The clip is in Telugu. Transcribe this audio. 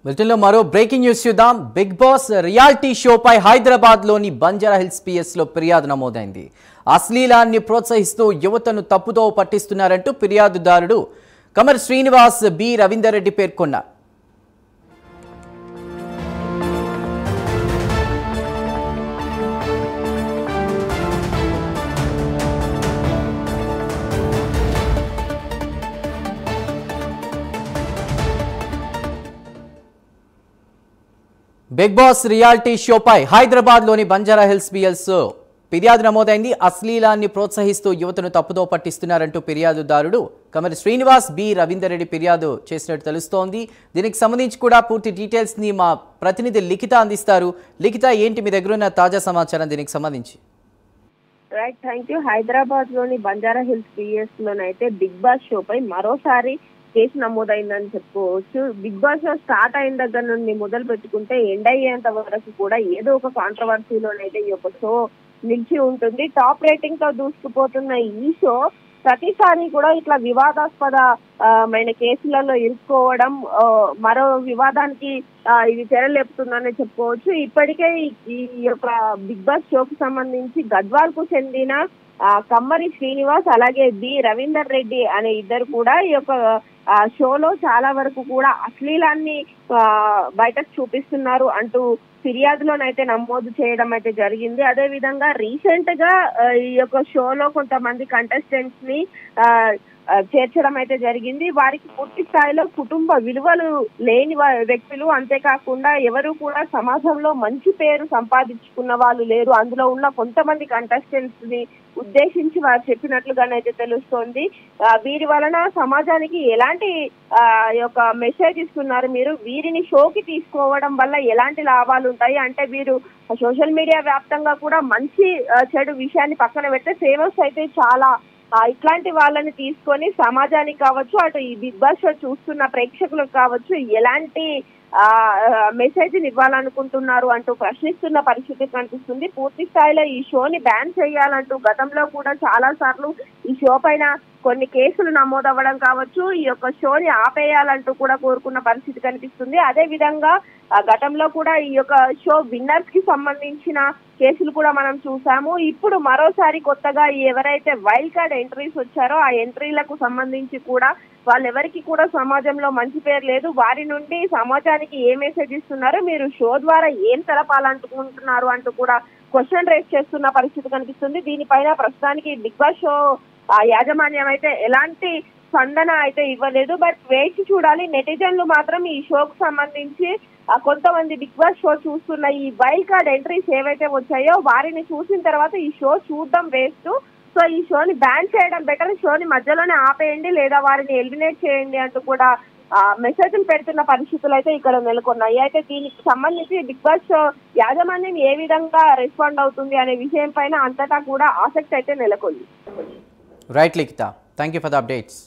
బ్రిటన్లో మరో బ్రేకింగ్ న్యూస్ చూద్దాం. బిగ్ బాస్ రియాలిటీ షోపై హైదరాబాద్లోని బంజారా హిల్స్ పిఎస్లో ఫిర్యాదు నమోదైంది. అశ్లీలాన్ని ప్రోత్సహిస్తూ యువతను తప్పుదో పట్టిస్తున్నారంటూ ఫిర్యాదుదారుడు కమర్ శ్రీనివాస్ బి రవీందర్ రెడ్డి పేర్కొన్నారు. బిగ్ బాస్ రియాలిటీ షోపై హైదరాబాద్లోని బంజారా హిల్స్ పిఎస్ ఫిర్యాదు నమోదైంది. అశ్లీలాన్ని ప్రోత్సహిస్తూ యువతను తప్పుదో పట్టిస్తున్నారంటూ ఫిర్యాదుదారుడు కమరి శ్రీనివాస్ బి రవీందర్ రెడ్డి ఫిర్యాదు చేసినట్టు తెలుస్తోంది. దీనికి సంబంధించి కూడా పూర్తి డీటెయిల్స్ ని మా ప్రతినిధి లిఖిత అందిస్తారు. లిఖిత, ఏంటి మీ దగ్గర ఉన్న తాజా సమాచారం దీనికి సంబంధించి? Right, thank you. హైదరాబాద్ లోని బంజారా హిల్స్ పిఎస్ లోనైతే బిగ్ బాస్ షోపై మరోసారి కేసు నమోదైందని చెప్పుకోవచ్చు. బిగ్ బాస్ షో స్టార్ట్ అయిన దగ్గర నుండి మొదలు పెట్టుకుంటే ఎండ్ అయ్యేంత వరకు కూడా ఏదో ఒక కాంట్రవర్సీలోనైతే ఈ యొక్క షో నిలిచి ఉంటుంది. టాప్ రేటింగ్ తో దూసుకుపోతున్న ఈ షో ప్రతిసారి కూడా ఇట్లా వివాదాస్పదమైన కేసులలో ఇరుక్కోవడం, మరో వివాదానికి ఇది తెరలేపుతుందని చెప్పుకోవచ్చు. ఇప్పటికే ఈ యొక్క బిగ్ బాస్ షోకి సంబంధించి గద్వాల్ కు చెందిన కమ్మరి శ్రీనివాస్ అలాగే బి రవీందర్ రెడ్డి అనే ఇద్దరు కూడా ఈ యొక్క షోలో చాలా వరకు కూడా అశ్లీలాన్ని బయటకు చూపిస్తున్నారు అంటూ ఫిర్యాదులోనైతే నమోదు చేయడం అయితే జరిగింది. అదే విధంగా రీసెంట్ గా ఈ యొక్క షోలో కొంతమంది కంటెస్టెంట్స్ ని చేర్చడం అయితే జరిగింది. వారికి పూర్తి స్థాయిలో కుటుంబ విలువలు లేని వ్యక్తులు, అంతేకాకుండా ఎవరు కూడా సమాజంలో మంచి పేరు సంపాదించుకున్న వాళ్ళు లేరు. అందులో ఉన్న కొంతమంది కంటెస్టెంట్స్ ని ఉద్దేశించి వారు చెప్పినట్లుగానైతే తెలుస్తోంది. వీరి వలన సమాజానికి ఎలాంటి యొక్క మెసేజ్ ఇస్తున్నారు, మీరు వీరిని షోకి తీసుకోవడం వల్ల ఎలాంటి లాభాలు ఉంటాయి అంటే, వీరు సోషల్ మీడియా వ్యాప్తంగా కూడా మంచి చెడు విషయాన్ని పక్కన పెడితే ఫేమస్ అయితే చాలా ఇట్లాంటి వాళ్ళని తీసుకొని సమాజానికి కావచ్చు, అటు ఈ బిగ్ బాస్ షో చూస్తున్న ప్రేక్షకులకు కావచ్చు ఎలాంటి మెసేజ్ ఇవ్వాలనుకుంటున్నారు అంటూ ప్రశ్నిస్తున్న పరిస్థితి కనిపిస్తుంది. పూర్తి స్థాయిలో ఈ షోని బ్యాన్ చేయాలంటూ గతంలో కూడా చాలా సార్లు ఈ షో పైన కొన్ని కేసులు నమోదవ్వడం కావచ్చు, ఈ యొక్క షోని ఆపేయాలంటూ కూడా కోరుకున్న పరిస్థితి కనిపిస్తుంది. అదే విధంగా గతంలో కూడా ఈ యొక్క షో విన్నర్స్ కి సంబంధించిన కేసులు కూడా మనం చూసాము. ఇప్పుడు మరోసారి కొత్తగా ఎవరైతే వైల్డ్ కార్డ్ ఎంట్రీస్ వచ్చారో ఆ ఎంట్రీలకు సంబంధించి కూడా వాళ్ళెవరికి కూడా సమాజంలో మంచి పేరు లేదు, వారి నుండి సమాజానికి ఏ మెసేజ్ ఇస్తున్నారు, మీరు షో ద్వారా ఏం తెలపాలనుకుంటున్నారు అంటూ కూడా క్వశ్చన్ రేస్ చేస్తున్న పరిస్థితి కనిపిస్తుంది. దీనిపైన ప్రస్తుతానికి బిగ్ బాస్ షో యాజమాన్యం అయితే ఎలాంటి స్పందన అయితే ఇవ్వలేదు. బట్ వేచి చూడాలి. నెటిజన్లు మాత్రం ఈ షోకు సంబంధించి కొంతమంది బిగ్ బాస్ షో చూస్తున్న ఈ వైల్డ్ కార్డ్ ఎంట్రీస్ ఏవైతే వచ్చాయో వారిని చూసిన తర్వాత ఈ షో చూడడం వేస్ట్, సో ఈ షోని బ్యాన్ చేయడం బెటర్, షోని మధ్యలోనే ఆపేయండి లేదా వారిని ఎలిమినేట్ చేయండి అంటూ కూడా మెసేజ్లు పెడుతున్న పరిస్థితులు అయితే ఇక్కడ నెలకొన్నాయి. అయితే దీనికి సంబంధించి బిగ్ బాస్ షో యాజమాన్యం ఏ విధంగా రెస్పాండ్ అవుతుంది అనే విషయం పైన అంతటా కూడా ఆసక్తి అయితే నెలకొంది. Right Likhita, thank you for the updates.